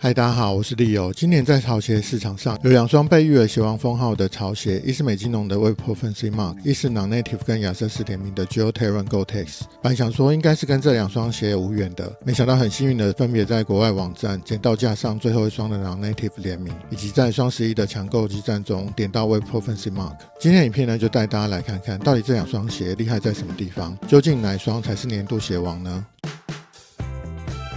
嗨，大家好，我是Leo。今年在潮鞋市场上有两双被誉为鞋王封号的潮鞋，一是美津浓的 Web Prophecy Mark， 一是 Non-Native 跟亚瑟士联名的 Geo-Terran Gore-Tex。本来想说应该是跟这两双鞋无缘的，没想到很幸运的分别在国外网站捡到架上最后一双的 Non-Native 联名，以及在双11的抢购激战中点到 Web Prophecy Mark。今天的影片呢，就带大家来看看到底这两双鞋厉害在什么地方，究竟哪一双才是年度鞋王呢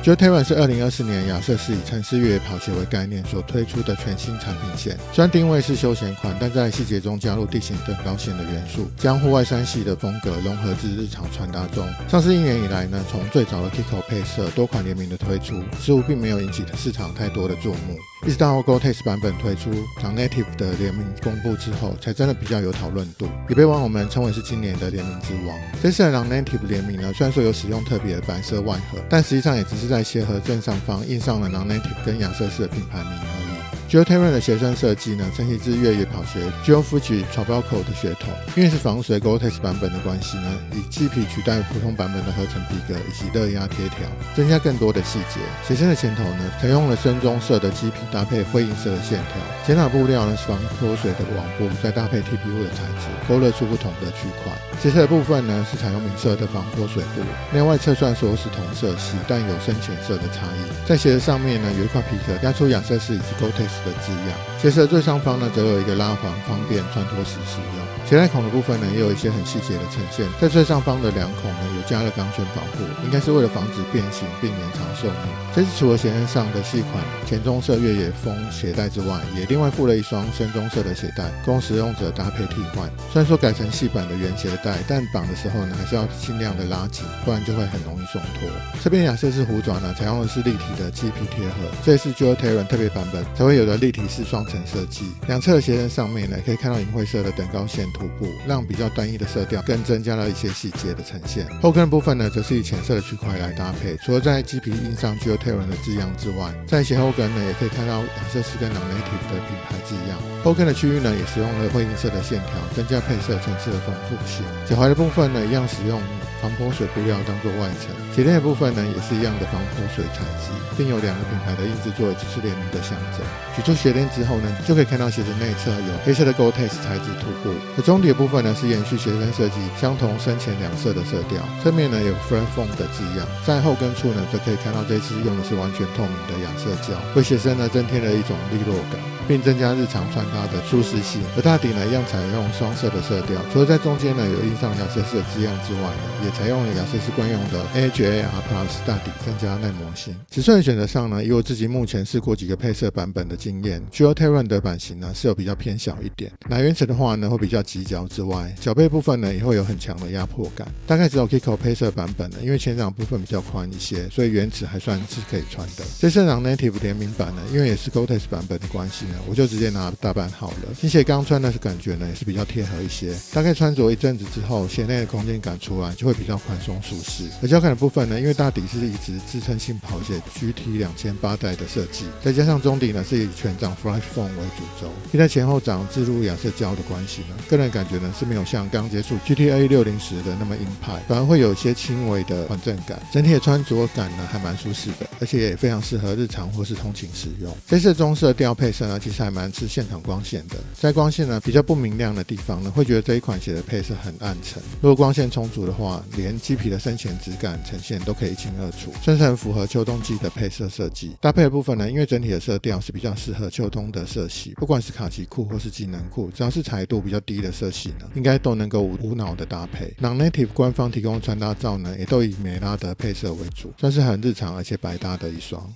？Geo-Terran 是2024年亚瑟士以城市越野跑鞋为概念所推出的全新产品线，虽然定位是休闲款，但在细节中加入地形等高线的元素，将户外山系的风格融合至日常穿搭中。上市1年以来呢，从最早的 Kiko 配色多款联名的推出，似乎并没有引起市场太多的注目，一直到 Gore-Tex 版本推出 Non-Native 的联名公布之后，才真的比较有讨论度，也被网友们称为是今年的联名之王。这次的 Non-Native 联名呢，虽然说有使用特别的白色外盒，但实际上也只是在鞋盒正上方印上了 Non-Native 跟亚瑟士的品牌名而已。Geo-Terran 的鞋身设计呢，承袭自越野跑鞋 Geo-Fuji Trabuco 的血统，因为是防水 Gore-Tex 版本的关系呢，以麂皮取代普通版本的合成皮革以及热压贴条，增加更多的细节。鞋身的前头呢，采用了深棕色的麂皮搭配灰银色的线条，前掌布料呢是防脱水的网布，再搭配 TPU 的材质，勾勒出不同的区块。鞋侧的部分呢，是采用明色的防脱水布，内外侧虽然说是同色系，但有深浅色的差异。在鞋子上面呢，有一块皮革压出亚瑟士以及 Gore-Tex 的字样，鞋舌最上方呢则有一个拉环，方便穿脱时使用。鞋带孔的部分呢也有一些很细节的呈现，在最上方的两孔呢有加了钢圈保护，应该是为了防止变形并延长寿命。这次除了鞋身上的细款浅棕色越野风鞋带之外，也另外附了一双深棕色的鞋带，供使用者搭配替换。虽然说改成细版的原鞋带，但绑的时候呢还是要尽量的拉紧，不然就会很容易松脱。这边亚瑟士虎爪呢采用的是立体的麂皮贴合，这也是 Geo-Terran 特别版本才会有的立体式双层设计。两侧的鞋身上面呢可以看到银灰色的等高线涂布，让比较单一的色调更增加了一些细节的呈现。后跟的部分呢则是以浅色的区块来搭配，除了在麂皮印上 Geo-Terran 的字样之外，在鞋后跟呢也可以看到亚瑟士跟 Non-Native 的品牌字样。后跟的区域呢也使用了灰银色的线条，增加配色层次的丰富性。脚踝的部分呢一样使用防泼水布料当做外层，鞋垫的部分呢也是一样的防泼水材质，并有两个品牌的印制作为此次联名的象征。取出鞋垫之后呢，就可以看到鞋子内侧有黑色的 Gore-Tex 材质涂布，而中底的部分呢是延续鞋身设计相同深浅两色的色调，侧面呢有 Friend Foam 的字样，在后跟处呢则可以看到这次用的是完全透明的亚瑟胶，为鞋身呢增添了一种利落感，并增加日常穿搭的舒适性。而大底呢一样采用双色的色调，除了在中间呢有印上亚瑟士的字样之外呢，也采用了亚瑟士惯用的 AHAR Plus 大底，增加耐磨性。尺寸的选择上呢，以我自己目前试过几个配色版本的经验， Geo-Terran 的版型呢是有比较偏小一点，奶原尺的话呢会比较挤脚之外，脚背部分呢也会有很强的压迫感。大概只有 Kiko 配色版本呢，因为前掌部分比较宽一些，所以原尺还算是可以穿的。这次 Non-Native 联名版呢，因为也是 Gore-Tex 版本的关系呢，我就直接拿大半号了。新鞋刚穿的感觉呢也是比较贴合一些，大概穿着一阵子之后，鞋内的空间感出来就会比较宽松舒适。而脚感的部分呢，因为大底是一直支撑性跑鞋 GT2800 代的设计，再加上中底呢是以全掌 Flash Foam 为主轴，并在前后掌置入亚瑟胶的关系呢，个人感觉呢是没有像刚接触 GTA60时的那么硬派，反而会有一些轻微的缓震感。整体的穿着感呢还蛮舒适的，而且也非常适合日常或是通勤使用。这次棕色调配色呢其实还蛮吃现场光线的，在光线呢比较不明亮的地方呢，会觉得这一款鞋的配色很暗沉，如果光线充足的话，连麂皮的深浅质感呈现都可以一清二楚，算是很符合秋冬季的配色设计。搭配的部分呢，因为整体的色调是比较适合秋冬的色系，不管是卡其裤或是机能裤，只要是彩度比较低的色系呢，应该都能够无脑的搭配。Non-Native 官方提供的穿搭照呢，也都以美拉德配色为主，算是很日常而且百搭的一双。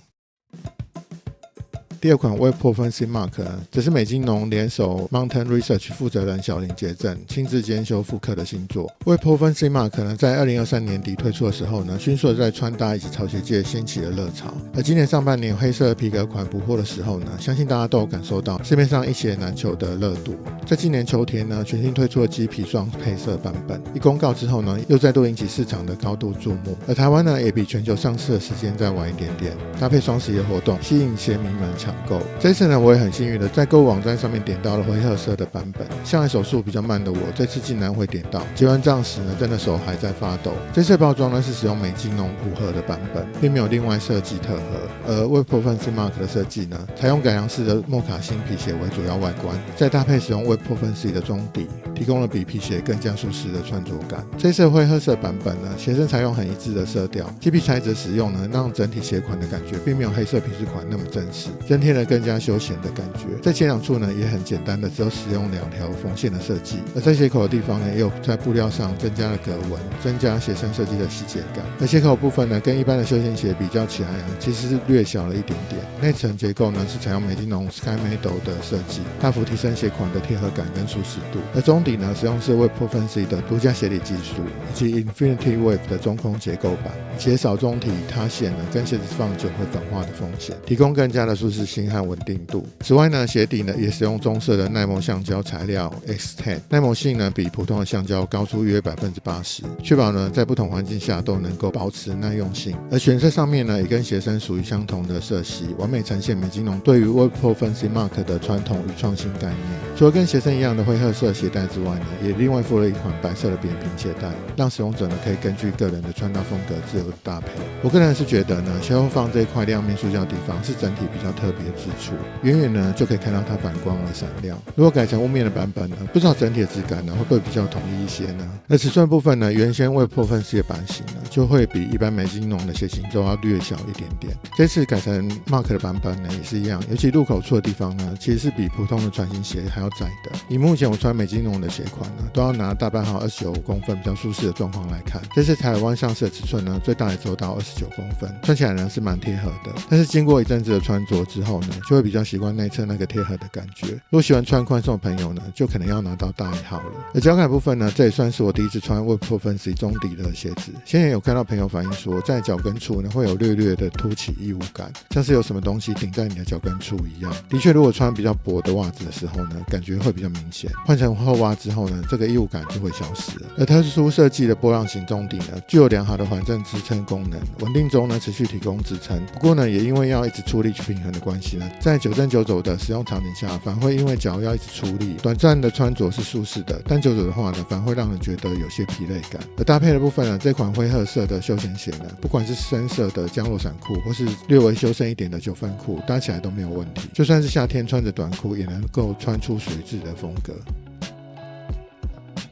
第二款 Web Prophecy Mark 呢，则是美津浓联手 Mountain Research 负责人小林杰正亲自监修复刻的新作。Web Prophecy Mark 呢，在2023年底推出的时候呢，迅速在穿搭以及潮鞋界掀起了热潮。而今年上半年黑色皮革款补货的时候呢，相信大家都有感受到市面上一鞋难求的热度。在今年秋天呢，全新推出了麂皮双配色版本，一公告之后呢，又再度引起市场的高度注目。而台湾呢，也比全球上市的时间再晚一点点，搭配双11的活动，吸引鞋迷们抢抢购。这次呢，我也很幸运的在购物网站上面点到了灰褐色的版本。向来手速比较慢的我，这次竟然会点到。结完账时呢，真的手还在发抖。这次包装呢是使用美津浓普盒的版本，并没有另外设计特盒。而 Web Performance Mark 的设计呢，采用改良式的莫卡辛皮鞋为主要外观，再搭配使用 Web Performance 的中底，提供了比皮鞋更加舒适的穿着感。这次灰褐色版本呢，鞋身采用很一致的色调，漆皮材质使用呢，让整体鞋款的感觉并没有黑色皮质款那么正式，增添了更加休闲的感觉。在前两处呢，也很简单的，只有使用2条缝线的设计，而在鞋口的地方呢，也有在布料上增加了格纹，增加鞋身设计的细节感。而鞋口部分呢，跟一般的休闲鞋比较起来呢，其实是略小了一点点。内层结构呢是采用美津浓 Sky Meadow 的设计，大幅提升鞋款的贴合感跟舒适度。而中底呢，使用是 Web Performance 的独家鞋底技术，以及 Infinity Wave 的中空结构板，减少中体塌陷呢跟鞋子放久会粉化的风险，提供更加的舒适性和稳定度。此外呢，鞋底呢也使用棕色的耐磨橡胶材料 X10， 耐磨性呢比普通的橡胶高出约 80%， 确保呢在不同环境下都能够保持耐用性。而选色上面呢，也跟鞋身属于相同的色系，完美呈现美津浓对于 Web Performance Mark 的传统与创新概念。除了跟鞋身一样的灰褐色鞋带之外呢，也另外附了一款白色的扁平鞋带，让使用者呢可以根据个人的穿搭风格自由的搭配。我个人是觉得呢，鞋后方这一块亮面塑胶地方是整体比较特别之处，远远呢就可以看到它反光而闪亮。如果改成雾面的版本呢，不知道整体的质感呢会不会比较统一一些呢？而尺寸部分呢，原先Web Performance的版型呢就会比一般美津浓的鞋型都要略小一点点。这次改成 Mark 的版本呢也是一样，尤其入口处的地方呢，其实是比普通的船型鞋还要窄的。以目前我穿美津浓的鞋款呢，都要拿大半号29公分比较舒适的状况来看，这次台湾上市的尺寸呢，最大也只有到29公分，穿起来呢是蛮贴合的。但是经过一阵子的穿着之后呢，就会比较习惯内侧那个贴合的感觉。如果喜欢穿宽松的朋友呢，就可能要拿到大1号了。而脚感部分呢，这也算是我第一次穿 Web Performance 中底的鞋子。先前有看到朋友反映说，在脚跟处呢会有略略的凸起异物感，像是有什么东西顶在你的脚跟处一样。的确，如果穿比较薄的袜子的时候呢，感觉会比较明显。换成厚袜之后呢，这个异物感就会消失了。而特殊设计的波浪形中底呢，具有良好的缓震支撑功能，稳定中呢持续提供支撑。不过呢，也因为要一直出力去平衡的关系呢，在9正9走的使用场景下，反而会因为脚要一直出力，短暂的穿着是舒适的，但久走的话呢，反而会让人觉得有些疲累感。而搭配的部分呢，这款灰褐色的休闲鞋呢，不管是深色的降落伞裤，或是略微修身一点的9分裤，搭起来都没有问题。就算是夏天穿着短裤，也能够穿出属于自己的风格。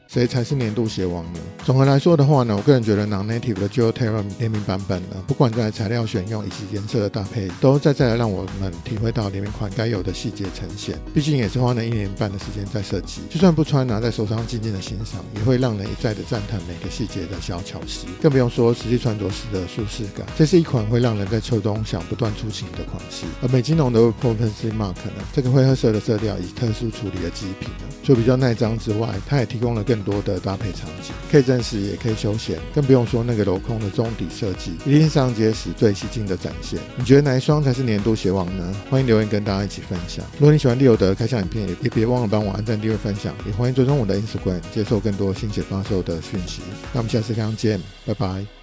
谁才是年度鞋王呢？总的来说的话呢，我个人觉得 Non-Native 的 Geo-Terra 联名版本呢，不管在材料选用以及颜色的搭配，都再的让我们体会到联名款该有的细节呈现。毕竟也是花了1年半的时间在设计，就算不穿拿在手上静静的欣赏，也会让人一再的赞叹每个细节的小巧思，更不用说实际穿着时的舒适感。这是一款会让人在秋冬想不断出行的款式。而美津浓的 Web Performance Mark 呢，这个灰褐色的色调以及特殊处理的基皮呢，就比较耐脏之外，它也提供了更多的搭配场景，可以正式也可以休闲，更不用说那个镂空的中底设计，一定是上街时最吸睛的展现。你觉得哪一双才是年度鞋王呢？欢迎留言跟大家一起分享。如果你喜欢利友的开箱影片，也别忘了帮我按赞、订阅、分享，也欢迎追踪我的 Instagram， 接受更多新鞋发售的讯息。那我们下次看见，拜拜。